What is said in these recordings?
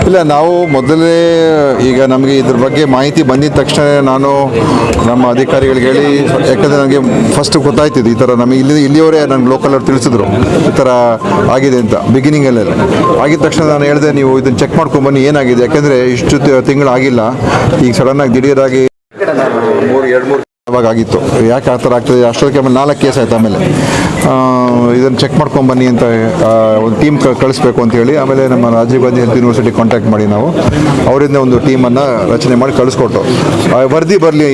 ಇಲ್ಲ, ನಾವು ಮೊದಲೇ ಈಗ ನಮಗೆ ಇದ್ರ ಬಗ್ಗೆ ಮಾಹಿತಿ ಬಂದಿದ ತಕ್ಷಣ ನಾನು ನಮ್ಮ ಅಧಿಕಾರಿಗಳಿಗೆ ಹೇಳಿ, ಯಾಕಂದರೆ ನನಗೆ ಫಸ್ಟ್ ಗೊತ್ತಾಯ್ತಿದ್ದು ಈ ಥರ ನಮಗೆ ಇಲ್ಲಿಯವರೇ ನನಗೆ ಲೋಕಲ್ ಅವ್ರು ತಿಳಿಸಿದ್ರು ಈ ಥರ ಆಗಿದೆ ಅಂತ ಬಿಗಿನಿಂಗಲ್ಲೇ. ಆಗಿದ ತಕ್ಷಣ ನಾನು ಹೇಳಿದೆ, ನೀವು ಇದನ್ನು ಚೆಕ್ ಮಾಡ್ಕೊಂಬನ್ನಿ ಏನಾಗಿದೆ, ಯಾಕೆಂದರೆ ಇಷ್ಟು ತಿಂಗಳಾಗಿಲ್ಲ, ಈಗ ಸಡನ್ನಾಗಿ ದಿಢೀರಾಗಿ 2-3 ಅವಾಗ ಆಗಿತ್ತು. ಯಾಕೆ ಆ ಥರ ಆಗ್ತದೆ, ಅಷ್ಟೊತ್ತಿಗೆ ಆಮೇಲೆ 4 ಕೇಸ್ ಆಯಿತು. ಆಮೇಲೆ ಇದನ್ನು ಚೆಕ್ ಮಾಡ್ಕೊಂಬನ್ನಿ ಅಂತ ಒಂದು ಟೀಮ್ ಕಳಿಸ್ಬೇಕು ಅಂತ ಹೇಳಿ, ಆಮೇಲೆ ನಮ್ಮ Rajiv Gandhi Health University contact ಮಾಡಿ ನಾವು ಅವರಿಂದ ಒಂದು ಟೀಮನ್ನು ರಚನೆ ಮಾಡಿ ಕಳಿಸ್ಕೊಟ್ಟು ವರದಿ ಬರಲಿ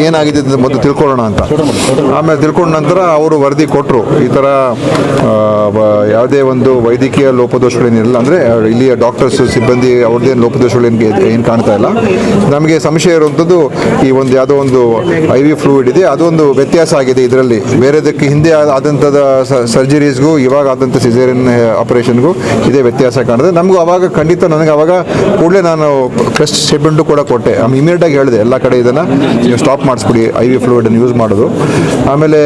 ಏನಾಗಿದೆ ಅಂತ ಮೊದಲು ತಿಳ್ಕೊಳ್ಳೋಣ ಅಂತ. ಆಮೇಲೆ ತಿಳ್ಕೊಂಡ ನಂತರ ಅವರು ವರದಿ ಕೊಟ್ಟರು, ಈ ಥರ ಯಾವುದೇ ಒಂದು ವೈದ್ಯಕೀಯ ಲೋಪದೋಷಗಳೇನಿರಲ್ಲ, ಅಂದರೆ ಇಲ್ಲಿಯ ಡಾಕ್ಟರ್ಸ್ ಸಿಬ್ಬಂದಿ ಅವ್ರದ್ದೇನು ಲೋಪದೋಷಗಳು ಏನು ಕಾಣ್ತಾ ಇಲ್ಲ. ನಮಗೆ ಸಂಶಯ ಇರುವಂಥದ್ದು ಈ ಒಂದು ಯಾವುದೋ ಒಂದು IV ಫ್ಲೂಯಿಡ್ ಇದೆ, ಅದೊಂದು ವ್ಯತ್ಯಾಸ ಆಗಿದೆ ಇದರಲ್ಲಿ. ಬೇರೆದಕ್ಕೆ ಹಿಂದೆ ಆದಂಥದ ಸರ್ಜರೀಸ್ಗೂ ಇವಾಗ ಆದಂಥ ಸಿಸೇರಿಯನ್ ಆಪರೇಷನ್ಗೂ ಇದೇ ವ್ಯತ್ಯಾಸ ಕಾಣಿದೆ ನಮಗೂ. ಅವಾಗ ಖಂಡಿತ ನನಗೆ ಅವಾಗ ಕೂಡಲೇ ನಾನು ಪ್ರೆಸ್ ಸ್ಟೇಟ್ಮೆಂಟು ಕೂಡ ಕೊಟ್ಟೆ. ಇಮಿಡಿಯೇಟಾಗಿ ಹೇಳಿದೆ, ಎಲ್ಲ ಕಡೆ ಇದನ್ನು ನೀವು ಸ್ಟಾಪ್ ಮಾಡಿಸ್ಬಿಡಿ IV ಫ್ಲೂಯಿಡನ್ನು ಯೂಸ್ ಮಾಡೋದು. ಆಮೇಲೆ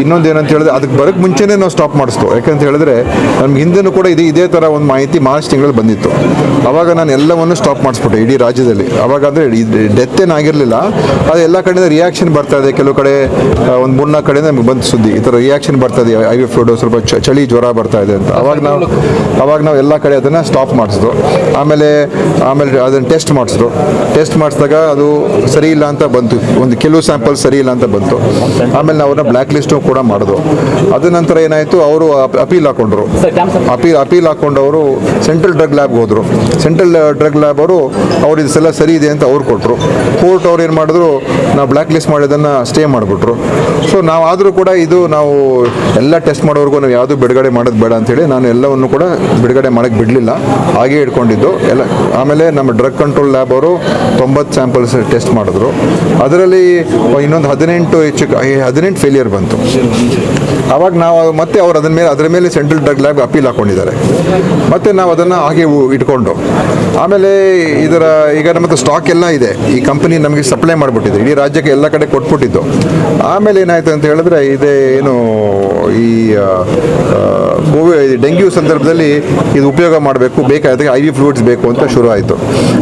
ಇನ್ನೊಂದು ಏನಂತ ಹೇಳಿದ್ರೆ, ಅದಕ್ಕೆ ಬರೋಕ್ಕೆ ಮುಂಚೆನೇ ನಾವು ಸ್ಟಾಪ್ ಮಾಡಿಸ್ತು. ಯಾಕಂತ ಹೇಳಿದ್ರೆ ನಮ್ಗೆ ಹಿಂದೆನೂ ಕೂಡ ಇದೇ ಥರ ಒಂದು ಮಾಹಿತಿ ಮಾರ್ಚ್ ತಿಂಗಳಲ್ಲಿ ಬಂದಿತ್ತು. ಆವಾಗ ನಾನು ಎಲ್ಲವನ್ನು ಸ್ಟಾಪ್ ಮಾಡಿಸ್ಬಿಟ್ಟೆ ಇಡೀ ರಾಜ್ಯದಲ್ಲಿ. ಅವಾಗ ಅಂದರೆ ಡೆತ್ ಏನಾಗಿರಲಿಲ್ಲ, ಅದು ಎಲ್ಲ ಕಡೆಯಿಂದ ರಿಯಾಕ್ಷನ್ ಬರ್ತಾ ಇದೆ. ಕೆಲವು ಕಡೆ ಒಂದು 3-4 ಕಡೆಯಿಂದ ನಮ್ಗೆ ಬಂದು ಸುದ್ದಿ ಈ ಥರ ರಿಯಾಕ್ಷನ್ ಬರ್ತಾ ಇದೆ, IV ಫ್ಲೂಯಿಡ್ ಸ್ವಲ್ಪ ಚಳಿ ಜ್ವರ ಬರ್ತಾ ಇದೆ ಅಂತ. ಅವಾಗ ನಾವು ಎಲ್ಲ ಕಡೆ ಅದನ್ನು ಸ್ಟಾಪ್ ಮಾಡಿಸಿದ್ರು. ಆಮೇಲೆ ಅದನ್ನು ಟೆಸ್ಟ್ ಮಾಡಿಸಿದಾಗ ಅದು ಸರಿ ಇಲ್ಲ ಅಂತ ಬಂತು, ಒಂದು ಕೆಲವು ಸ್ಯಾಂಪಲ್ ಸರಿ ಇಲ್ಲ ಅಂತ ಬಂತು. ಆಮೇಲೆ ನಾವು ಅವ್ರನ್ನ ಬ್ಲ್ಯಾಕ್ ಲಿಸ್ಟು ಕೂಡ ಮಾಡಿದ್ರು. ಅದ ನಂತರ ಏನಾಯಿತು, ಅವರು ಅಪೀಲ್ ಹಾಕೊಂಡ್ರು. ಅಪೀಲ್ ಹಾಕೊಂಡವರು ಸೆಂಟ್ರಲ್ ಡ್ರಗ್ ಲ್ಯಾಬ್ಗೆ ಹೋದರು. ಸೆಂಟ್ರಲ್ ಡ್ರಗ್ ಲ್ಯಾಬ್ ಅವರು ಇದೆಲ್ಲ ಸರಿ ಇದೆ ಅಂತ ಅವ್ರು ಕೊಟ್ಟರು. ಕೋರ್ಟ್ ಅವ್ರು ಏನು ಮಾಡಿದ್ರು, ನಾವು ಬ್ಲ್ಯಾಕ್ ಲಿಸ್ಟ್ ಮಾಡೋದನ್ನು ಸ್ಟೇ ಮಾಡಿಬಿಟ್ರು. ಸೊ ನಾವಾದರೂ ಕೂಡ ಇದು ನಾವು ಎಲ್ಲ ಟೆಸ್ಟ್ ಮಾಡೋವರೆಗೂ ನಾವು ಯಾವುದು ಬಿಡುಗಡೆ ಮಾಡೋದು ಬೇಡ ಅಂಥೇಳಿ ನಾನು ಎಲ್ಲವನ್ನು ಕೂಡ ಬಿಡುಗಡೆ ಮಾಡೋಕ್ಕೆ ಬಿಡಲಿಲ್ಲ, ಹಾಗೇ ಇಟ್ಕೊಂಡಿದ್ದು ಎಲ್ಲ. ಆಮೇಲೆ ನಮ್ಮ ಡ್ರಗ್ ಕಂಟ್ರೋಲ್ ಲ್ಯಾಬ್ ಅವರು 90 ಸ್ಯಾಂಪಲ್ಸ್ ಟೆಸ್ಟ್ ಮಾಡಿದ್ರು. ಅದರಲ್ಲಿ ಇನ್ನೊಂದು 18 ಫೇಲಿಯರ್ ಬಂತು. ಆವಾಗ ನಾವು ಮತ್ತೆ ಅವರು ಅದರ ಮೇಲೆ ಸೆಂಟ್ರಲ್ ಡ್ರಗ್ ಲ್ಯಾಬ್ ಅಪೀಲ್ ಹಾಕ್ಕೊಂಡಿದ್ದಾರೆ. ಮತ್ತು ನಾವು ಅದನ್ನು ಹಾಗೆ ಇಟ್ಕೊಂಡು ಆಮೇಲೆ ಈಗ ನಮ್ಮ ಸ್ಟಾಕ್ ಎಲ್ಲ ಇದೆ. ಈ ಕಂಪನಿ ನಮಗೆ ಸಪ್ಲೈ ಮಾಡಿಬಿಟ್ಟಿದೆ, ಇಡೀ ರಾಜ್ಯಕ್ಕೆ ಎಲ್ಲ ಕಡೆ ಕೊಟ್ಬಿಟ್ಟಿದ್ದು. ಆಮೇಲೆ ಏನಾಯಿತು ಅಂತ ಹೇಳಿದ್ರೆ, ಏನು ಈ ಡೆಂಗ್ಯೂ ಸಂದರ್ಭದಲ್ಲಿ ಇದು ಉಪಯೋಗ ಮಾಡಬೇಕು, ಬೇಕಾದಾಗ IV ಫ್ಲೂಯಿಡ್ಸ್ ಬೇಕು ಅಂತ ಶುರು ಆಯಿತು.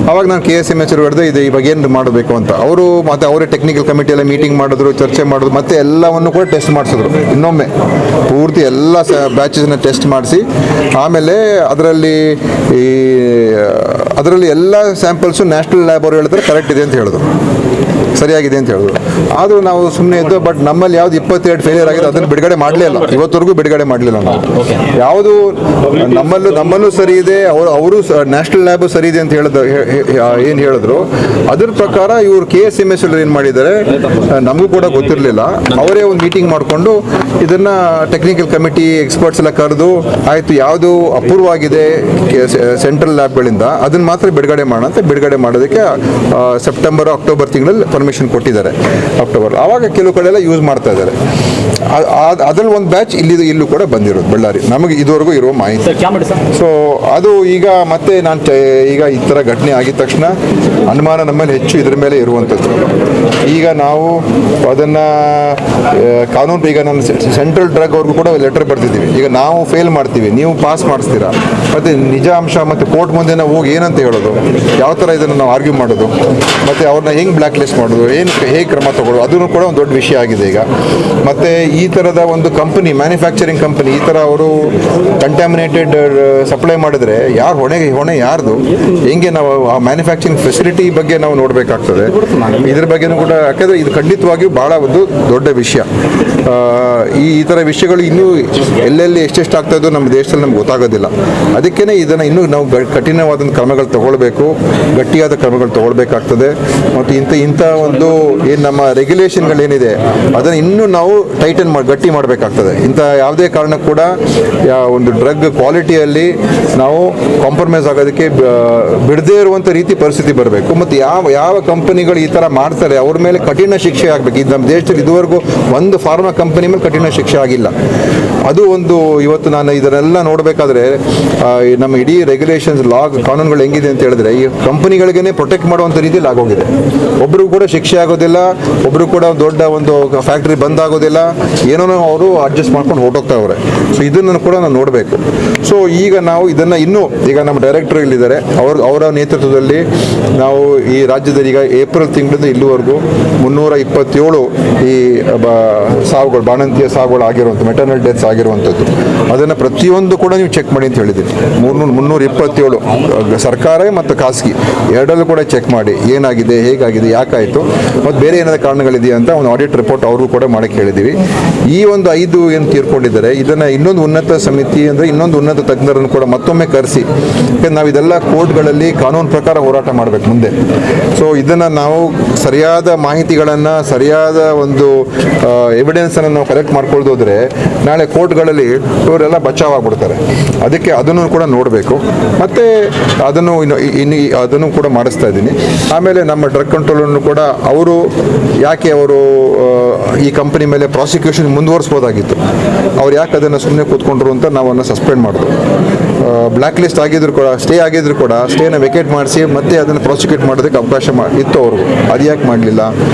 ಆವಾಗ ನಾನು KSMH ಹಿಡಿದು ಇದು ಇವಾಗ ಏನು ಮಾಡಬೇಕು ಅಂತ ಅವರು ಮತ್ತು ಅವರೇ ಟೆಕ್ನಿಕಲ್ ಕಮಿಟಿ ಎಲ್ಲ ಮೀಟಿಂಗ್ ಮಾಡಿದ್ರು, ಚರ್ಚೆ ಮಾಡಿದ್ರು, ಮತ್ತು ಎಲ್ಲವನ್ನು ಕೂಡ ಟೆಸ್ಟ್ ಮಾಡಿಸಿದ್ರು. ಇನ್ನೊಮ್ಮೆ ಪೂರ್ತಿ ಎಲ್ಲ ಬ್ಯಾಚಸ್ನ ಟೆಸ್ಟ್ ಮಾಡಿಸಿ ಆಮೇಲೆ ಅದರಲ್ಲಿ ಎಲ್ಲ ಸ್ಯಾಂಪಲ್ಸು ನ್ಯಾಷನಲ್ ಲ್ಯಾಬ್ ಅವರು ಹೇಳಿದ್ರೆ ಕರೆಕ್ಟ್ ಇದೆ ಅಂತ ಹೇಳಿದ್ರು, ಸರಿಯಾಗಿದೆ ಅಂತ ಹೇಳಿದ್ರು. ಆದರೂ ನಾವು ಸುಮ್ಮನೆ ಇದ್ದು. ಬಟ್ ನಮ್ಮಲ್ಲಿ ಯಾವುದು 22 ಫೇಲಿಯರ್ ಆಗಿದೆ ಅದನ್ನು ಬಿಡುಗಡೆ ಮಾಡಲೇ ಇಲ್ಲ, ಇವತ್ತವರೆಗೂ ಬಿಡುಗಡೆ ಮಾಡಲಿಲ್ಲ ನಾವು. ಯಾವುದು ನಮ್ಮಲ್ಲೂ ಸರಿ ಇದೆ, ಅವರು ನ್ಯಾಷನಲ್ ಲ್ಯಾಬ್ ಸರಿ ಇದೆ ಅಂತ ಏನು ಹೇಳಿದ್ರು, ಅದ್ರ ಪ್ರಕಾರ ಇವರು KSMH ಏನು ಮಾಡಿದ್ದಾರೆ ನಮಗೂ ಕೂಡ ಗೊತ್ತಿರಲಿಲ್ಲ. ಅವರೇ ಒಂದು ಮೀಟಿಂಗ್ ಮಾಡಿಕೊಂಡು ಇದನ್ನು ಟೆಕ್ನಿಕಲ್ ಕಮಿಟಿ ಎಕ್ಸ್ಪರ್ಟ್ಸ್ ಎಲ್ಲ ಕರೆದು, ಆಯಿತು ಯಾವುದು ಅಪೂರ್ವವಾಗಿದೆ ಸೆಂಟ್ರಲ್ ಲ್ಯಾಬ್ಗಳಿಂದ ಅದನ್ನು ಮಾತ್ರ ಬಿಡುಗಡೆ ಮಾಡೋಣ ಅಂತ ಬಿಡುಗಡೆ ಮಾಡೋದಕ್ಕೆ ಸೆಪ್ಟೆಂಬರ್ ಅಕ್ಟೋಬರ್ ತಿಂಗಳಲ್ಲಿ ಪರ್ಮಿಷನ್ ಕೊಟ್ಟಿದ್ದಾರೆ. ಅಕ್ಟೋಬರ್ ಆವಾಗ ಕೆಲವು ಕಡೆ ಎಲ್ಲ ಯೂಸ್ ಮಾಡ್ತಾ ಇದ್ದಾರೆ. ಅದ್ರಲ್ಲಿ ಒಂದು ಬ್ಯಾಚ್ ಇಲ್ಲೂ ಕೂಡ ಬಂದಿರೋದು ಬಳ್ಳಾರಿ, ನಮಗೆ ಇದುವರೆಗೂ ಇರುವ ಮಾಹಿತಿ. ಸೊ ಅದು ಈಗ ಮತ್ತೆ ಈಗ ಈ ಥರ ಘಟನೆ ಆಗಿದ ತಕ್ಷಣ ಅನುಮಾನ ನಮ್ಮಲ್ಲಿ ಹೆಚ್ಚು ಇದ್ರ ಮೇಲೆ ಇರುವಂಥದ್ದು. ಈಗ ನಾವು ಅದನ್ನು ಕಾನೂನು, ಈಗ ನಾನು ಸೆಂಟ್ರಲ್ ಡ್ರಗ್ ಅವ್ರಿಗೂ ಕೂಡ ಲೆಟರ್ ಬರ್ತಿದ್ದೀವಿ. ಈಗ ನಾವು ಫೇಲ್ ಮಾಡ್ತೀವಿ, ನೀವು ಪಾಸ್ ಮಾಡಿಸ್ತೀರಾ, ಮತ್ತು ನಿಜ ಅಂಶ ಮತ್ತು ಕೋರ್ಟ್ ಮುಂದೆ ನಾವು ಹೋಗಿ ಏನಂತ ಹೇಳೋದು, ಯಾವ ಥರ ಇದನ್ನು ನಾವು ಆರ್ಗ್ಯೂ ಮಾಡೋದು, ಮತ್ತು ಅವ್ರನ್ನ ಹೆಂಗೆ ಬ್ಲ್ಯಾಕ್ ಲಿಸ್ಟ್ ಮಾಡೋದು, ಹೇಗೆ ಕ್ರಮ ತಗೊಳ್ಳೋದು, ಅದನ್ನು ಕೂಡ ಒಂದು ದೊಡ್ಡ ವಿಷಯ ಆಗಿದೆ ಈಗ. ಮತ್ತು ಈ ಥರದ ಒಂದು ಕಂಪನಿ, ಮ್ಯಾನುಫ್ಯಾಕ್ಚರಿಂಗ್ ಕಂಪನಿ, ಈ ಥರ ಅವರು ಕಂಟ್ಯಾಮಿನೇಟೆಡ್ ಸಪ್ಲೈ ಮಾಡಿದ್ರೆ ಹೊಣೆ ಯಾರ್ದು, ಹೆಂಗೆ ನಾವು ಆ ಮ್ಯಾನುಫ್ಯಾಕ್ಚರಿಂಗ್ ಫೆಸಿಲಿಟಿ ಬಗ್ಗೆ ನಾವು ನೋಡಬೇಕಾಗ್ತದೆ. ಇದ್ರ ಬಗ್ಗೆನೂ ಕೂಡ, ಯಾಕಂದರೆ ಇದು ಖಂಡಿತವಾಗಿಯೂ ಭಾಳ ಒಂದು ದೊಡ್ಡ ವಿಷಯ. ಈ ಥರ ವಿಷಯಗಳು ಇನ್ನೂ ಎಲ್ಲೆಲ್ಲಿ ಎಷ್ಟೆಷ್ಟು ಆಗ್ತಾ ಇದ್ದೋ ನಮ್ಮ ದೇಶದಲ್ಲಿ ನಮ್ಗೆ ಗೊತ್ತಾಗೋದಿಲ್ಲ. ಅದಕ್ಕೇ ಇದನ್ನು ಇನ್ನೂ ನಾವು ಕಠಿಣವಾದಂಥ ಕ್ರಮಗಳು ತಗೊಳ್ಬೇಕು, ಗಟ್ಟಿಯಾದ ಕ್ರಮಗಳು ತಗೊಳ್ಬೇಕಾಗ್ತದೆ. ಮತ್ತು ಇಂಥ ಒಂದು ಏನು ನಮ್ಮ ರೆಗ್ಯುಲೇಷನ್ಗಳೇನಿದೆ ಅದನ್ನು ಇನ್ನೂ ನಾವು ಗಟ್ಟಿ ಮಾಡಬೇಕಾಗ್ತದೆ. ಇಂಥ ಯಾವುದೇ ಕಾರಣ ಕೂಡ ಒಂದು ಡ್ರಗ್ ಕ್ವಾಲಿಟಿಯಲ್ಲಿ ನಾವು ಕಾಂಪ್ರಮೈಸ್ ಆಗೋದಕ್ಕೆ ಬಿಡದೇ ಇರುವಂಥ ರೀತಿ ಪರಿಸ್ಥಿತಿ ಬರಬೇಕು. ಮತ್ತು ಯಾವ ಕಂಪನಿಗಳು ಈ ಥರ ಮಾಡ್ತಾರೆ ಅವ್ರ ಮೇಲೆ ಕಠಿಣ ಶಿಕ್ಷೆ ಆಗಬೇಕು. ಇದು ನಮ್ಮ ದೇಶದಲ್ಲಿ ಇದುವರೆಗೂ ಒಂದು ಫಾರ್ಮಾ ಕಂಪನಿ ಮೇಲೆ ಕಠಿಣ ಶಿಕ್ಷೆ ಆಗಿಲ್ಲ. ಅದು ಒಂದು ಇವತ್ತು ನಾನು ಇದನ್ನೆಲ್ಲ ನೋಡಬೇಕಾದ್ರೆ ನಮ್ಮ ಇಡೀ ರೆಗ್ಯುಲೇಷನ್ಸ್ ಕಾನೂನುಗಳು ಹೆಂಗಿದೆ ಅಂತ ಹೇಳಿದ್ರೆ ಈ ಕಂಪನಿಗಳಿಗೇ ಪ್ರೊಟೆಕ್ಟ್ ಮಾಡುವಂಥ ರೀತಿಯಲ್ಲಿ ಆಗೋಗಿದೆ. ಒಬ್ರಿಗೂ ಕೂಡ ಶಿಕ್ಷೆ ಆಗೋದಿಲ್ಲ, ಒಬ್ರು ಕೂಡ ದೊಡ್ಡ ಒಂದು ಫ್ಯಾಕ್ಟ್ರಿ ಬಂದ್ ಆಗೋದಿಲ್ಲ, ಏನೋ ಅವರು ಅಡ್ಜಸ್ಟ್ ಮಾಡ್ಕೊಂಡು ಹೊರಟೋಗ್ತಾವ್ರೆ. ಸೊ ಇದನ್ನು ಕೂಡ ನಾವು ನೋಡಬೇಕು. ಸೊ ಈಗ ನಾವು ಇದನ್ನು ಇನ್ನೂ ಈಗ ನಮ್ಮ ಡೈರೆಕ್ಟರ್ ಇಲ್ಲಿದ್ದಾರೆ, ಅವರ ನೇತೃತ್ವದಲ್ಲಿ ನಾವು ಈ ರಾಜ್ಯದಲ್ಲಿ ಈಗ ಏಪ್ರಿಲ್ ತಿಂಗಳಿಂದ ಇಲ್ಲಿವರೆಗೂ 327 ಈ ಸಾವುಗಳು, ಬಾಣಂತಿಯ ಸಾವುಗಳು ಆಗಿರುವಂಥ ಮೆಟರ್ನಲ್ ಡೆತ್ಸ್ ಆಗಿರುವಂಥದ್ದು, ಅದನ್ನು ಪ್ರತಿಯೊಂದು ಕೂಡ ನೀವು ಚೆಕ್ ಮಾಡಿ ಅಂತ ಹೇಳಿದ್ದೀನಿ. 327 ಸರ್ಕಾರ ಮತ್ತು ಖಾಸಗಿ ಎರಡಲ್ಲೂ ಕೂಡ ಚೆಕ್ ಮಾಡಿ ಏನಾಗಿದೆ, ಹೇಗಾಗಿದೆ, ಯಾಕಾಯಿತು, ಮತ್ತು ಬೇರೆ ಏನಾದರೂ ಕಾರಣಗಳಿದೆಯಾ ಅಂತ ಒಂದು ಆಡಿಟ್ ರಿಪೋರ್ಟ್ ಅವರು ಕೂಡ ಮಾಡಕ್ಕೆ ಹೇಳಿದ್ದೀವಿ. ಈ ಒಂದು 5 ಏನು ತೀರ್ಕೊಂಡಿದ್ದಾರೆ ಇದನ್ನು ಇನ್ನೊಂದು ಉನ್ನತ ಸಮಿತಿ ಅಂದರೆ ಇನ್ನೊಂದು ಉನ್ನತ ತಜ್ಞರನ್ನು ಕೂಡ ಮತ್ತೊಮ್ಮೆ ಕರೆಸಿ, ಯಾಕಂದ್ರೆ ನಾವು ಇದೆಲ್ಲ ಕೋರ್ಟ್ಗಳಲ್ಲಿ ಕಾನೂನು ಪ್ರಕಾರ ಹೋರಾಟ ಮಾಡಬೇಕು ಮುಂದೆ. ಸೊ ಇದನ್ನು ನಾವು ಸರಿಯಾದ ಮಾಹಿತಿಗಳನ್ನು, ಸರಿಯಾದ ಒಂದು ಎವಿಡೆನ್ಸನ್ನು ನಾವು ಕಲೆಕ್ಟ್ ಮಾಡ್ಕೊಳ್ದು ಹೋದರೆ ನಾಳೆ ಕೋರ್ಟ್ಗಳಲ್ಲಿ ಇವರೆಲ್ಲ ಬಚಾವಾಗ್ಬಿಡ್ತಾರೆ. ಅದಕ್ಕೆ ಅದನ್ನು ಕೂಡ ನೋಡಬೇಕು. ಮತ್ತು ಅದನ್ನು ಕೂಡ ಮಾಡಿಸ್ತಾ ಇದ್ದೀನಿ. ಆಮೇಲೆ ನಮ್ಮ ಡ್ರಗ್ ಕಂಟ್ರೋಲನ್ನು ಕೂಡ ಅವರು ಯಾಕೆ ಈ ಕಂಪನಿ ಮೇಲೆ ಪ್ರಾಸಿಕ್ಯೂಷನ್ ಮುಂದುವರಿಸ್ಬೋದಾಗಿತ್ತು, ಅವ್ರು ಯಾಕೆ ಅದನ್ನು ಸುಮ್ಮನೆ ಕೂತ್ಕೊಂಡ್ರು ಅಂತ ನಾವು ಅದನ್ನು ಸಸ್ಪೆಂಡ್ ಮಾಡಿದ್ರು. ಬ್ಲ್ಯಾಕ್ ಲಿಸ್ಟ್ ಆಗಿದ್ರು ಕೂಡ, ಸ್ಟೇ ಆಗಿದ್ರು ಕೂಡ ಸ್ಟೇನ ವೆಕೇಟ್ ಮಾಡಿಸಿ ಮತ್ತೆ ಅದನ್ನು ಪ್ರಾಸಿಕ್ಯೂಟ್ ಮಾಡೋದಕ್ಕೆ ಅವಕಾಶ ಇತ್ತು ಅವ್ರಿಗೂ. ಅದು ಯಾಕೆ ಮಾಡಲಿಲ್ಲ?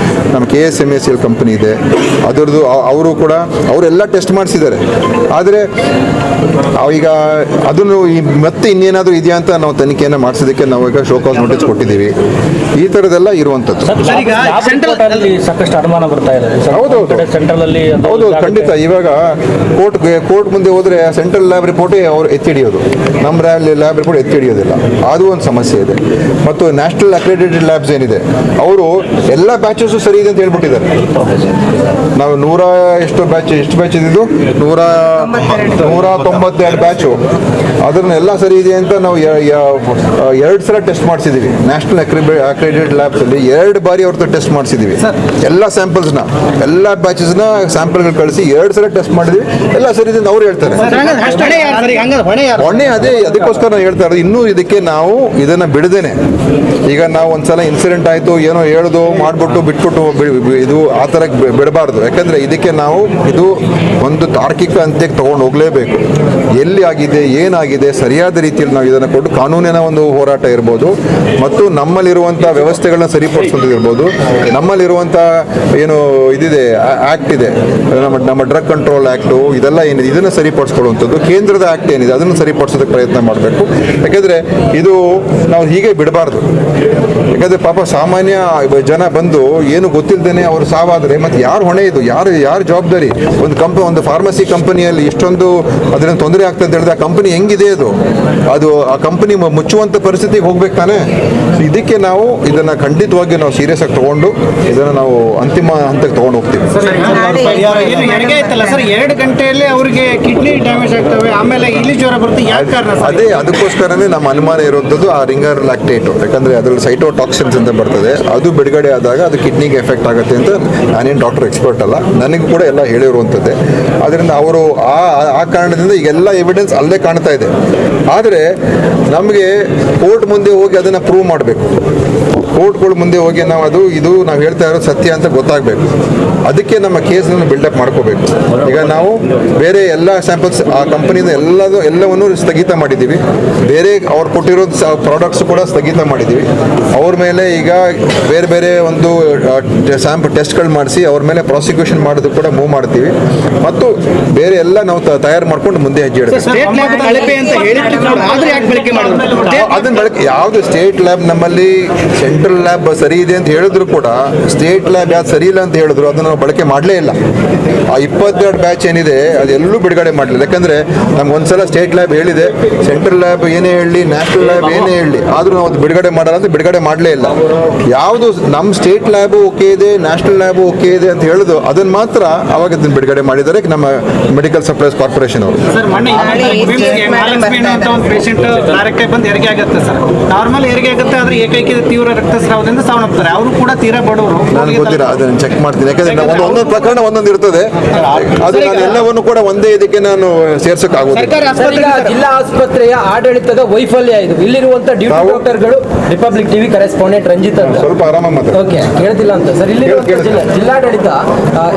ನಮ್ಮ KSMACL ಕಂಪನಿ ಇದೆ, ಅದರದ್ದು ಅವರು ಕೂಡ ಅವರೆಲ್ಲ ಟೆಸ್ಟ್ ಮಾಡಿಸಿದ್ದಾರೆ. ಆದರೆ ಈಗ ಅದನ್ನು ಮತ್ತೆ ಇನ್ನೇನಾದರೂ ಇದೆಯಾ ಅಂತ ನಾವು ತನಿಖೆಯನ್ನು ಮಾಡಿಸೋದಕ್ಕೆ ನಾವು ಈಗ ಶೋ ಕಾಸ್ ನೋಟಿಸ್ ಕೊಟ್ಟಿದ್ದೀವಿ. ಈ ಥರದ್ದೆಲ್ಲ ಇರುವಂಥದ್ದು. ಸಾಕಷ್ಟು ಅನುಮಾನ ಬರ್ತಾ ಇದೆ. ಹೌದು, ಖಂಡಿತ. ಇವಾಗ ಕೋರ್ಟ್ ಮುಂದೆ ಹೋದರೆ ಸೆಂಟ್ರಲ್ ಲ್ಯಾಬ್ ರಿಪೋರ್ಟೇ ಅವರು ಎತ್ತಿ ಹಿಡಿಯೋದು, ನಮ್ಮ ಲ್ಯಾಬ್ ರಿಪೋರ್ಟ್ ಎತ್ತಿ ಹಿಡಿಯೋದಿಲ್ಲ. ಅದು ಒಂದು ಸಮಸ್ಯೆ ಇದೆ. ಮತ್ತು ನ್ಯಾಷನಲ್ ಅಕ್ರೆಡಿಟೆಡ್ ಲ್ಯಾಬ್ಸ್ ಏನಿದೆ ಅವರು ಎಲ್ಲ ಬ್ಯಾಚಸ್ಸು ಸರಿ ಇದೆ ಅಂತ ಹೇಳ್ಬಿಟ್ಟಿದ್ದಾರೆ. ನಾವು ಎಷ್ಟು ಬ್ಯಾಚ್ ಇದ್ದಿದ್ದು 192 ಬ್ಯಾಚು, ಅದನ್ನೆಲ್ಲ ಸರಿ ಇದೆ ಅಂತ ನಾವು 2 ಸಲ ಟೆಸ್ಟ್ ಮಾಡಿಸಿದ್ದೀವಿ. ನ್ಯಾಷನಲ್ ಅಕ್ರೆಡಿಟೆಡ್ ಲ್ಯಾಬ್ಸಲ್ಲಿ 2 ಬಾರಿ ಅವ್ರದ್ದು ಟೆಸ್ಟ್ ಮಾಡಿಸಿದ್ದೀವಿ. ಎಲ್ಲ ಸ್ಯಾಂಪಲ್ಸ್ನ, ಎಲ್ಲ ಬ್ಯಾಚಸ್ನ ಸ್ಯಾಂಪಲ್ಗಳು ಕಳಿಸಿ 2 ಸಲ ಟೆಸ್ಟ್ ಮಾಡಿದ್ವಿ, ಎಲ್ಲ ಸರಿ ಇದೆ ಅಂತ ಅವ್ರು ಹೇಳ್ತಾರೆ. ಹೊಣೆ ಅದಕ್ಕೋಸ್ಕರ ನಾವು ಹೇಳ್ತಾ ಇರೋದು. ಇನ್ನೂ ಇದಕ್ಕೆ ನಾವು ಇದನ್ನು ಬಿಡದೇನೆ, ಈಗ ನಾವು ಒಂದ್ಸಲ ಇನ್ಸಿಡೆಂಟ್ ಆಯಿತು ಏನೋ ಹೇಳೋದು ಮಾಡಿಬಿಟ್ಟು ಬಿಟ್ಬಿಟ್ಟು ಇದು ಆ ಥರ ಬಿಡಬಾರ್ದು. ಯಾಕಂದರೆ ಇದಕ್ಕೆ ನಾವು ಇದು ಒಂದು ತಾರ್ಕಿಕ ಅಂತ್ಯಕ್ಕೆ ತೊಗೊಂಡು ಹೋಗಲೇಬೇಕು. ಎಲ್ಲಿ ಆಗಿದೆ, ಏನಾಗಿದೆ, ಸರಿಯಾದ ರೀತಿಯಲ್ಲಿ ನಾವು ಇದನ್ನು ಕೊಟ್ಟು ಕಾನೂನಿನ ಒಂದು ಹೋರಾಟ ಇರ್ಬೋದು, ಮತ್ತು ನಮ್ಮಲ್ಲಿರುವಂಥ ವ್ಯವಸ್ಥೆಗಳನ್ನ ಸರಿಪಡಿಸೋದಿರ್ಬೋದು, ನಮ್ಮಲ್ಲಿರುವಂಥ ಏನು ಇದಿದೆ ಆ್ಯಕ್ಟ್ ಇದೆ, ನಮ್ಮ ಡ್ರಗ್ ಕಂಟ್ರೋಲ್ ಆ್ಯಕ್ಟು, ಇದೆಲ್ಲ ಏನಿದೆ ಇದನ್ನು ಸರಿಪಡಿಸ್ಕೊಳ್ಳುವಂಥದ್ದು, ಕೇಂದ್ರದ ಆ್ಯಕ್ಟ್ ಏನಿದೆ ಅದನ್ನು ಸರಿಪಡಿಸೋದಕ್ಕೆ ಪ್ರಯತ್ನ ಮಾಡಬೇಕು. ಯಾಕೆಂದರೆ ಇದು ನಾವು ಹೀಗೆ ಬಿಡಬಾರ್ದು. ಯಾಕಂದರೆ ಪಾಪ ಸಾಮಾನ್ಯ ಜನ ಬಂದು ಏನು ಗೊತ್ತಿಲ್ಲದೇ ಅವರು ಸಾವಾದರೆ ಮತ್ತು ಯಾರು ಹೊಣೆ, ಇದು ಯಾರು ಜವಾಬ್ದಾರಿ? ಒಂದು ಫಾರ್ಮಸಿ ಕಂಪನಿಯಲ್ಲಿ ಇಷ್ಟೊಂದು ಅದರಿಂದ ತೊಂದರೆ ಆಗ್ತದೆ ಅಂತ ಹೇಳಿದ್ರೆ ಆ ಕಂಪನಿ ಹೆಂಗಿದೆ, ಅದು ಆ ಕಂಪನಿ ಮುಚ್ಚುವಂಥ ಪರಿಸ್ಥಿತಿಗೆ ಹೋಗ್ಬೇಕು ತಾನೆ. ಇದಕ್ಕೆ ನಾವು ಇದನ್ನು ಖಂಡಿತವಾಗಿ ನಾವು ಸೀರಿಯಸ್ ಆಗಿ ತಗೊಂಡು ಇದನ್ನು ನಾವು ಅಂತಿಮ ಹಂತಕ್ಕೆ ತಗೊಂಡು ಹೋಗ್ತೀವಿ. 2 ಗಂಟೆಯಲ್ಲಿ ಅವರಿಗೆ ಕಿಡ್ನಿ ಡ್ಯಾಮೇಜ್ ಆಗ್ತವೆ, ಆಮೇಲೆ ಇಲ್ಲಿ ಜ್ವರ ಬರುತ್ತೆ. ಯಾಕೆ ಕಾರಣ? ಅದೇ ಅದಕ್ಕೋಸ್ಕರನೇ ನಮ್ಮ ಅನುಮಾನ ಇರುವಂಥದ್ದು ಆ ರಿಂಗರ್ ಲ್ಯಾಕ್ಟೇಟು. ಯಾಕಂದರೆ ಅದರಲ್ಲಿ ಸೈಟೋಟಾಕ್ಸಿನ್ಸ್ ಅಂತ ಬರ್ತದೆ, ಅದು ಬಿಡುಗಡೆ ಆದಾಗ ಅದು ಕಿಡ್ನಿಗೆ ಎಫೆಕ್ಟ್ ಆಗುತ್ತೆ ಅಂತ ನಾನೇನು ಡಾಕ್ಟರ್ ಎಕ್ಸ್ಪರ್ಟ್ ಅಲ್ಲ, ನನಗೂ ಕೂಡ ಎಲ್ಲ ಹೇಳಿರುವಂಥದ್ದೇ. ಅದರಿಂದ ಅವರು ಆ ಕಾರಣದಿಂದ ಈಗೆಲ್ಲ ಎವಿಡೆನ್ಸ್ ಅಲ್ಲೇ ಕಾಣ್ತಾ ಇದೆ. ಆದರೆ ನಮಗೆ ಕೋರ್ಟ್ ಮುಂದೆ ಹೋಗಿ ಅದನ್ನು ಪ್ರೂವ್ ಮಾಡಬೇಕು. ಕೋರ್ಟ್ಗಳ ಮುಂದೆ ಹೋಗಿ ಇದು ನಾವು ಹೇಳ್ತಾ ಇರೋದು ಸತ್ಯ ಅಂತ ಗೊತ್ತಾಗಬೇಕು. ಅದಕ್ಕೆ ನಮ್ಮ ಕೇಸನ್ನು ಬಿಲ್ಡಪ್ ಮಾಡ್ಕೋಬೇಕು. ಈಗ ನಾವು ಬೇರೆ ಎಲ್ಲ ಸ್ಯಾಂಪಲ್ಸ್ ಆ ಕಂಪನಿಯಿಂದ ಎಲ್ಲವನ್ನು ಸ್ಥಗಿತ ಮಾಡಿದ್ದೀವಿ. ಬೇರೆ ಅವ್ರು ಕೊಟ್ಟಿರೋ ಪ್ರಾಡಕ್ಟ್ಸ್ ಕೂಡ ಸ್ಥಗಿತ ಮಾಡಿದ್ದೀವಿ. ಅವ್ರ ಮೇಲೆ ಈಗ ಬೇರೆ ಒಂದು ಟೆಸ್ಟ್ಗಳು ಮಾಡಿಸಿ ಅವ್ರ ಮೇಲೆ ಪ್ರಾಸಿಕ್ಯೂಷನ್ ಮಾಡೋದು ಕೂಡ ಮೂವ್ ಮಾಡ್ತೀವಿ. ಮತ್ತು ಬೇರೆ ಎಲ್ಲ ನಾವು ತಯಾರು ಮಾಡ್ಕೊಂಡು ಮುಂದೆ ಹೆಜ್ಜೆ ಇಡಬೇಕು. ಅದನ್ನ ಬಳಕೆ ಯಾವುದು ಸ್ಟೇಟ್ ಲ್ಯಾಬ್ ನಮ್ಮಲ್ಲಿ ಸೆಂಟ್ರಲ್ ಲ್ಯಾಬ್ ಸರಿ ಇದೆ ಅಂತ ಹೇಳಿದ್ರು ಕೂಡ ಸ್ಟೇಟ್ ಲ್ಯಾಬ್ ಯಾವ್ದು ಸರಿ ಇಲ್ಲ ಅಂತ ಹೇಳಿದ್ರು ಅದನ್ನು ನಾವು ಬಳಕೆ ಮಾಡಲೇ ಇಲ್ಲ. ಆ 22 ಬ್ಯಾಚ್ ಏನಿದೆ ಅದೆಲ್ಲೂ ಬಿಡುಗಡೆ ಮಾಡಲಿಲ್ಲ. ಯಾಕಂದರೆ ನಮ್ಗೆ ಒಂದ್ಸಲ ಸ್ಟೇಟ್ ಲ್ಯಾಬ್ ಹೇಳಿದೆ, ಸೆಂಟ್ರಲ್ ಲ್ಯಾಬ್ ಏನೇ ಹೇಳಿ, ನ್ಯಾಷನಲ್ ಲ್ಯಾಬ್ ಏನೇ ಹೇಳಿ, ಆದರೂ ನಾವು ಅದು ಬಿಡುಗಡೆ ಮಾಡಲ್ಲ ಅಂತ ಬಿಡುಗಡೆ ಮಾಡಲೇ ಇಲ್ಲ. ಯಾವುದು ನಮ್ಮ ಸ್ಟೇಟ್ ಲ್ಯಾಬು ಓಕೆ ಇದೆ, ನ್ಯಾಷನಲ್ ಲ್ಯಾಬು ಓಕೆ ಇದೆ ಅಂತ ಹೇಳಿದ್ರು ಅದನ್ನು ಮಾತ್ರ ಅವಾಗ ಅದನ್ನು ಬಿಡುಗಡೆ ಮಾಡಿದ್ದಾರೆ ನಮ್ಮ ಮೆಡಿಕಲ್ ಸಪ್ಲೈಸ್ ಕಾರ್ಪೊರೇಷನ್ ಅವರು. ಪೇಷಂಟ್ ಬಂದು ಹೆರಿಗೆ ಆಗುತ್ತೆ ಸರ್, ನಾರ್ಮಲ್ ಹೆರಿಗೆ ಆಗುತ್ತೆ, ಆದರೆ ಏಕೈಕ ತೀವ್ರ ರಕ್ತಸ್ರಾವದಿಂದ ಸಾವನ್ನಪ್ತಾರೆ. ಅವರು ಕೂಡ ತೀರಾ ಬಡವರು. ನನಗೆ ಗೊತ್ತಿಲ್ಲ, ಅದನ್ನು ಚೆಕ್ ಮಾಡ್ತೀನಿ. ಯಾಕಂದ್ರೆ ಒಂದೊಂದು ಪ್ರಕರಣ ಒಂದೊಂದು ಇರ್ತದೆ. ಅದು ನಾನು ಎಲ್ಲವನ್ನು ಕೂಡ ಒಂದೇ ಇದಕ್ಕೆ ನಾನು ಸೇರ್ಸಕ್ ಆಗೋದಿಲ್ಲ. ಸರ್, ಈಗ ಜಿಲ್ಲಾ ಆಸ್ಪತ್ರೆಯ ಆಡಳಿತದ ವೈಫಲ್ಯ ಇದು. ಇಲ್ಲಿರುವಂತ ಡ್ಯೂಟಿ ಡಾಕ್ಟರ್ಗಳು ರಿಪಬ್ಲಿಕ್ ಟಿವಿ ಕರೆಸ್ಪಾಂಡೆಂಟ್ ರಂಜಿತ್ ಅಂತ. ಸ್ವಲ್ಪ ಆರಾಮ ಮಾತಾಡಿ. ಓಕೆ, ಕೇಳ್ತಿಲ್ಲ ಅಂತ ಸರ್. ಇಲ್ಲಿರುವಂತ ಜಿಲ್ಲಾಡಳಿತ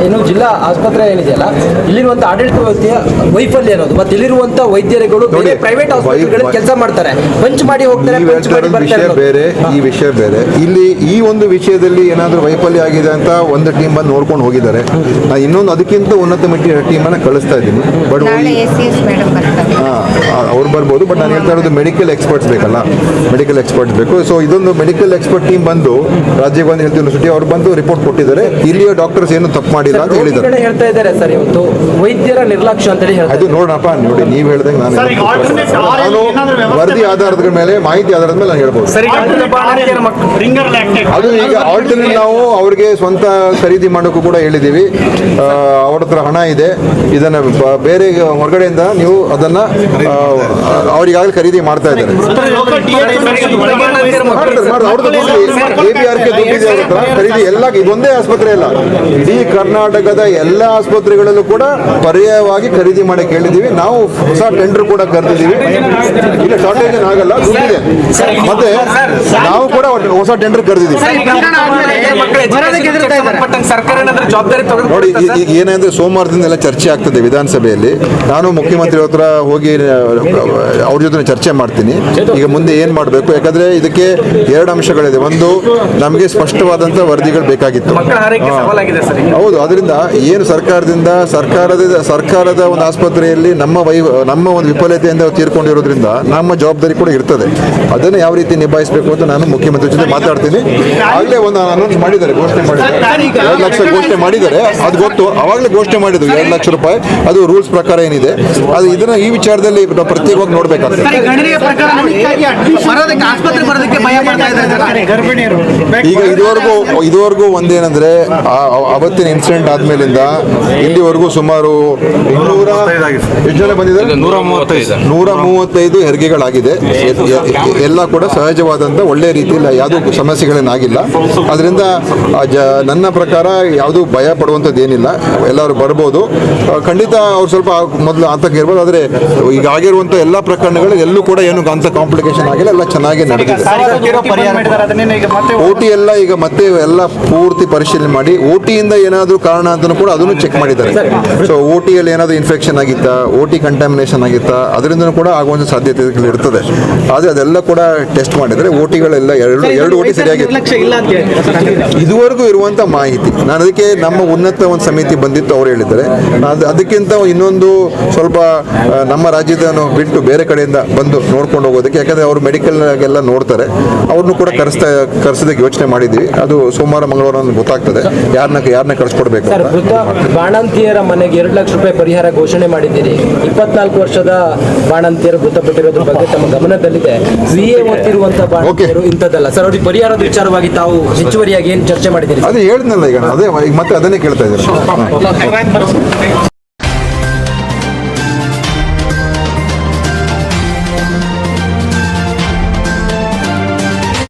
ಏನು ಜಿಲ್ಲಾ ಆಸ್ಪತ್ರೆ ಏನಿದೆಯಲ್ಲ, ಇಲ್ಲಿರುವಂತ ಆಡಳಿತ ವ್ಯವಸ್ಥೆಯ ವೈಫಲ್ಯ ಅನ್ನೋದು, ಮತ್ತೆ ಇಲ್ಲಿರುವಂತ ವೈದ್ಯರುಗಳು ಬೇರೆ ಪ್ರೈವೇಟ್ ಆಸ್ಪತ್ರೆಗಳಲ್ಲಿ ಕೆಲಸ ಮಾಡ್ತಾರೆ, ಪಂಚ್ ಮಾಡಿ ಹೋಗ್ತಾರೆ, ನೀವು ಪಂಚ್ ಮಾಡಿ ಹೇಳ್ತಾ ಬರ್ತಾರೆ ವಿಷಯ ಬೇರೆ, ಈ ವಿಷಯ ಬೇರೆ. ಇಲ್ಲಿ ಈ ಒಂದು ವಿಷಯದಲ್ಲಿ ಏನಾದರೂ ವೈಫಲ್ಯ ಆಗಿದೆ ಅಂತ ಒಂದು ಟೀಮ್ ಬಂದು ನೋಡ್ಕೊಂಡು ಹೋಗಿದ್ದಾರೆ. ನಾನು ಇನ್ನೊಂದು ಅದಕ್ಕಿಂತ ಉನ್ನತ ಮಟ್ಟದ ಟೀಮನ್ನು ಕಳಿಸ್ತಾ ಇದ್ದೀನಿ. ಬಟ್ ನಾಳೆ ACS ಮೇಡಮ್ ಬರ್ತಾರೆ. ಅವ್ರು ಬರ್ಬೋದು. ಬಟ್ ನಾನು ಹೇಳ್ತಾ ಇರೋದು ಮೆಡಿಕಲ್ ಎಕ್ಸ್ಪರ್ಟ್ಸ್ ಬೇಕಲ್ಲ, ಮೆಡಿಕಲ್ ಎಕ್ಸ್ಪರ್ಟ್ಸ್ ಬೇಕು. ಸೊ ಇದೊಂದು ಮೆಡಿಕಲ್ ಎಕ್ಸ್ಪರ್ಟ್ ಟೀಮ್ ಬಂದು ರಾಜೀವ್ ಗಾಂಧಿ ಹೆಲ್ತ್ ಯೂನಿವರ್ಸಿಟಿ ಅವ್ರು ಬಂದು ರಿಪೋರ್ಟ್ ಕೊಟ್ಟಿದ್ದಾರೆ. ಇಲ್ಲಿಯ ಡಾಕ್ಟರ್ಸ್ ಏನು ತಪ್ಪು ಮಾಡಿಲ್ಲ ಅಂತ ಹೇಳಿದ್ದಾರೆ. ರೋಗಿಗಳೇ ಹೇಳ್ತಾ ಇದ್ದಾರೆ ಸರ್, ಇವತ್ತು ವೈದ್ಯರ ನಿರ್ಲಕ್ಷ್ಯ ಅಂತ ಹೇಳಿ ಅದು ನೋಡೋಣಪ್ಪ, ನೋಡಿ ನೀವು ಹೇಳ್ದಂಗೆ ನಾನು ವರದಿ ಆಧಾರದ ಮೇಲೆ, ಮಾಹಿತಿ ಆಧಾರದ ಮೇಲೆ ನಾನು ಹೇಳ್ಬೋದು. ಅದು ಈಗ ಆಲ್ಟರ್ನೇಟ್ ನಾವು ಅವ್ರಿಗೆ ಸ್ವಂತ ಖರೀದಿ ಮಾಡೋಕ್ಕೂ ಕೂಡ ಹೇಳಿದ್ದೀವಿ. ಅವ್ರ ಹತ್ರ ಹಣ ಇದೆ, ಇದನ್ನು ಬೇರೆ ಹೊರಗಡೆಯಿಂದ ನೀವು ಅದನ್ನು ಅವರಿಗಾಗಲೇ ಖರೀದಿ ಮಾಡ್ತಾ ಇದ್ದಾರೆ. ಅವ್ರದ್ದು ABRK ದುಡ್ಡಿದೆ ಅವ್ರ ಹತ್ರ, ಖರೀದಿ ಎಲ್ಲ. ಇದೊಂದೇ ಆಸ್ಪತ್ರೆ ಅಲ್ಲ, ಇಡೀ ಕರ್ನಾಟಕದ ಎಲ್ಲ ಆಸ್ಪತ್ರೆಗಳಲ್ಲೂ ಕೂಡ ಪರ್ಯಾಯವಾಗಿ ಖರೀದಿ ಮಾಡಕ್ಕೆ ಹೇಳಿದ್ದೀವಿ. ನಾವು ಹೊಸ ಟೆಂಡರ್ ಕೂಡ ಕರೆದಿದ್ದೀವಿ. ಇಲ್ಲ, ಶಾರ್ಟೇಜ್ ಆಗಲ್ಲ, ದುಡ್ಡಿದೆ. ಮತ್ತೆ ನಾವು ಕೂಡ ಹೊಸ ಟೆಂಡರ್ ಕರೆದಿದ್ದೀವಿ. ನೋಡಿ, ಈಗ ಏನಂದ್ರೆ ಸೋಮವಾರದಿಂದ ಎಲ್ಲ ಚರ್ಚೆ ಆಗ್ತದೆ ವಿಧಾನಸಭೆಯಲ್ಲಿ. ನಾನು ಮುಖ್ಯಮಂತ್ರಿ ಹತ್ರ ಹೋಗಿ ಅವ್ರ ಜೊತೆ ಚರ್ಚೆ ಮಾಡ್ತೀನಿ. ಈಗ ಮುಂದೆ ಏನು ಮಾಡಬೇಕು, ಯಾಕಂದ್ರೆ ಇದಕ್ಕೆ ಎರಡು ಅಂಶಗಳಿದೆ. ಒಂದು, ನಮಗೆ ಸ್ಪಷ್ಟವಾದಂಥ ವರದಿಗಳು ಬೇಕಾಗಿತ್ತು. ಹೌದು, ಅದರಿಂದ ಏನು ಸರ್ಕಾರದ ಒಂದು ಆಸ್ಪತ್ರೆಯಲ್ಲಿ ನಮ್ಮ ಒಂದು ವಿಫಲತೆಯಿಂದ ತೀರ್ಕೊಂಡಿರೋದ್ರಿಂದ ನಮ್ಮ ಜವಾಬ್ದಾರಿ ಕೂಡ ಇರ್ತದೆ. ಅದನ್ನು ಯಾವ ರೀತಿ ನಿಭಾಯಿಸಬೇಕು ಅಂತ ನಾನು ಮುಖ್ಯಮಂತ್ರಿ ಜೊತೆ ಮಾತಾಡ್ತೀನಿ. ಆಗಲೇ ಒಂದು ಅನೌನ್ಸ್ ಮಾಡಿದ್ದಾರೆ, ಘೋಷಣೆ ಮಾಡಿದ್ದಾರೆ. 2 ಲಕ್ಷ ಘೋಷಣೆ ಮಾಡಿದ್ದಾರೆ, ಅದು ಗೊತ್ತು. ಅವಾಗಲೇ ಘೋಷಣೆ ಮಾಡಿದ್ರು 2 ಲಕ್ಷ ರೂಪಾಯಿ. ಅದು ರೂಲ್ಸ್ ಪ್ರಕಾರ ಏನಿದೆ, ಅದು ಇದನ್ನ ಈ ವಿಚಾರದಲ್ಲಿ ನಾವು ಪ್ರತ್ಯೇಕವಾಗಿ ನೋಡ್ಬೇಕಾಗ್ತದೆ. ಈಗ ಇದುವರೆಗೂ ಒಂದೇನಂದ್ರೆ ಅವತ್ತಿನ ಇನ್ಸಿಡೆಂಟ್ ಆದ್ಮೇಲಿಂದ ಇಲ್ಲಿವರೆಗೂ ಸುಮಾರು 135 ಹೆರಿಗೆಗಳಾಗಿದೆ. ಎಲ್ಲ ಕೂಡ ಸಹಜವಾದಂಥ ಒಳ್ಳೆ ರೀತಿಯಲ್ಲಿ ಯಾವುದೂ ಸಮಸ್ಯೆಗಳೇನಾಗಿಲ್ಲ. ಅದರಿಂದ ನನ್ನ ಪ್ರಕಾರ ಯಾವುದೂ ಭಯ ಪಡುವಂಥದ್ದು ಏನಿಲ್ಲ. ಎಲ್ಲರೂ ಬರ್ಬೋದು. ಖಂಡಿತ ಅವ್ರು ಸ್ವಲ್ಪ ಮೊದಲು ಆತಂಕ ಇರ್ಬೋದು. ಆದರೆ ಈಗ ಆಗಿರುವಂಥ ಎಲ್ಲ ಪ್ರಕರಣಗಳು ಎಲ್ಲೂ ಕೂಡ ಏನು ಅಂತ ಕಾಂಪ್ಲಿಕೇಶನ್ ಆಗಿಲ್ಲ, ಎಲ್ಲ ಚೆನ್ನಾಗಿ ನಡೆದಿದೆ. OT ಎಲ್ಲ ಈಗ ಮತ್ತೆ ಎಲ್ಲ ಪೂರ್ತಿ ಪರಿಶೀಲನೆ ಮಾಡಿ, OTಯಿಂದ ಏನಾದರೂ ಕಾರಣ ಅಂತಲೂ ಕೂಡ ಅದನ್ನು ಚೆಕ್ ಮಾಡಿದ್ದಾರೆ. ಸೊ OTಯಲ್ಲಿ ಏನಾದರೂ ಇನ್ಫೆಕ್ಷನ್ ಆಗಿತ್ತಾ, OT ಕಂಟಾಮಿನೇಷನ್ ಆಗಿತ್ತಾ, ಅದರಿಂದ ಕೂಡ ಆಗುವಂಥ ಸಾಧ್ಯತೆಗಳು ಇರ್ತದೆ. ಆದರೆ ಅದೆಲ್ಲ ಕೂಡ ಟೆಸ್ಟ್ ಮಾಡಿದರೆ OTಗಳೆಲ್ಲ ಎರಡು OT ಸರಿಯಾಗಿತ್ತು. ಇದುವರೆಗೂ ಇರುವಂಥ ಮಾಹಿತಿ ನಾನು ಅದಕ್ಕೆ ನಮ್ಮ ಉನ್ನತ ಒಂದು ಸಮಿತಿ ಬಂದಿತ್ತು, ಅವ್ರು ಹೇಳಿದ್ದಾರೆ. ಅದಕ್ಕಿಂತ ಇನ್ನೊಂದು ಸ್ವಲ್ಪ ನಮ್ಮ ರಾಜ್ಯದನ್ನು ಬಿಟ್ಟು ಬೇರೆ ಕಡೆಯಿಂದ ಬಂದು ನೋಡ್ಕೊಂಡು ಹೋಗೋದಕ್ಕೆ, ಯಾಕಂದರೆ ಅವರು ಮೆಡಿಕಲ್ಗೆಲ್ಲ ನೋಡ್ತಾರೆ, ಅವ್ರನ್ನೂ ಕೂಡ ಕರೆಸೋದಕ್ಕೆ ಯೋಚನೆ ಮಾಡಿದ್ದೀವಿ. ಅದು ಸೋಮವಾರ ಮಂಗಳವಾರ ಗೊತ್ತಾಗ್ತದೆ ಯಾರನ್ನ ಕಳಿಸ್ಕೊಡ್ಬೇಕು. ಬಾಣಂತಿಯರ ಮನೆಗೆ 2 ಲಕ್ಷ ರೂಪಾಯಿ ಪರಿಹಾರ ಘೋಷಣೆ ಮಾಡಿದ್ದೀರಿ. 24 ವರ್ಷದ ಬಾಣಂತಿಯರು ಮೃತಪಟ್ಟಿರೋದ್ರ ಬಗ್ಗೆ ತಮ್ಮ ಗಮನದಲ್ಲಿದೆ. VA ಓದ್ತಿರುವಂತಹ ಬಾಣಂತಿಯರು ಇಂಥದ್ದಲ್ಲ ಸರ್, ಅವ್ರಿಗೆ ಪರಿಹಾರದ ವಿಚಾರವಾಗಿ ತಾವು ಹೆಚ್ಚುವರಿಯಾಗಿ ಏನು ಚರ್ಚೆ ಮಾಡಿದ್ದೀರಿ? ಅದೇ ಹೇಳಿದ್ನಲ್ಲ, ಈಗ ಅದೇ ಮತ್ತೆ ಅದನ್ನೇ ಕೇಳ್ತಾ ಇದ್ದಾರೆ.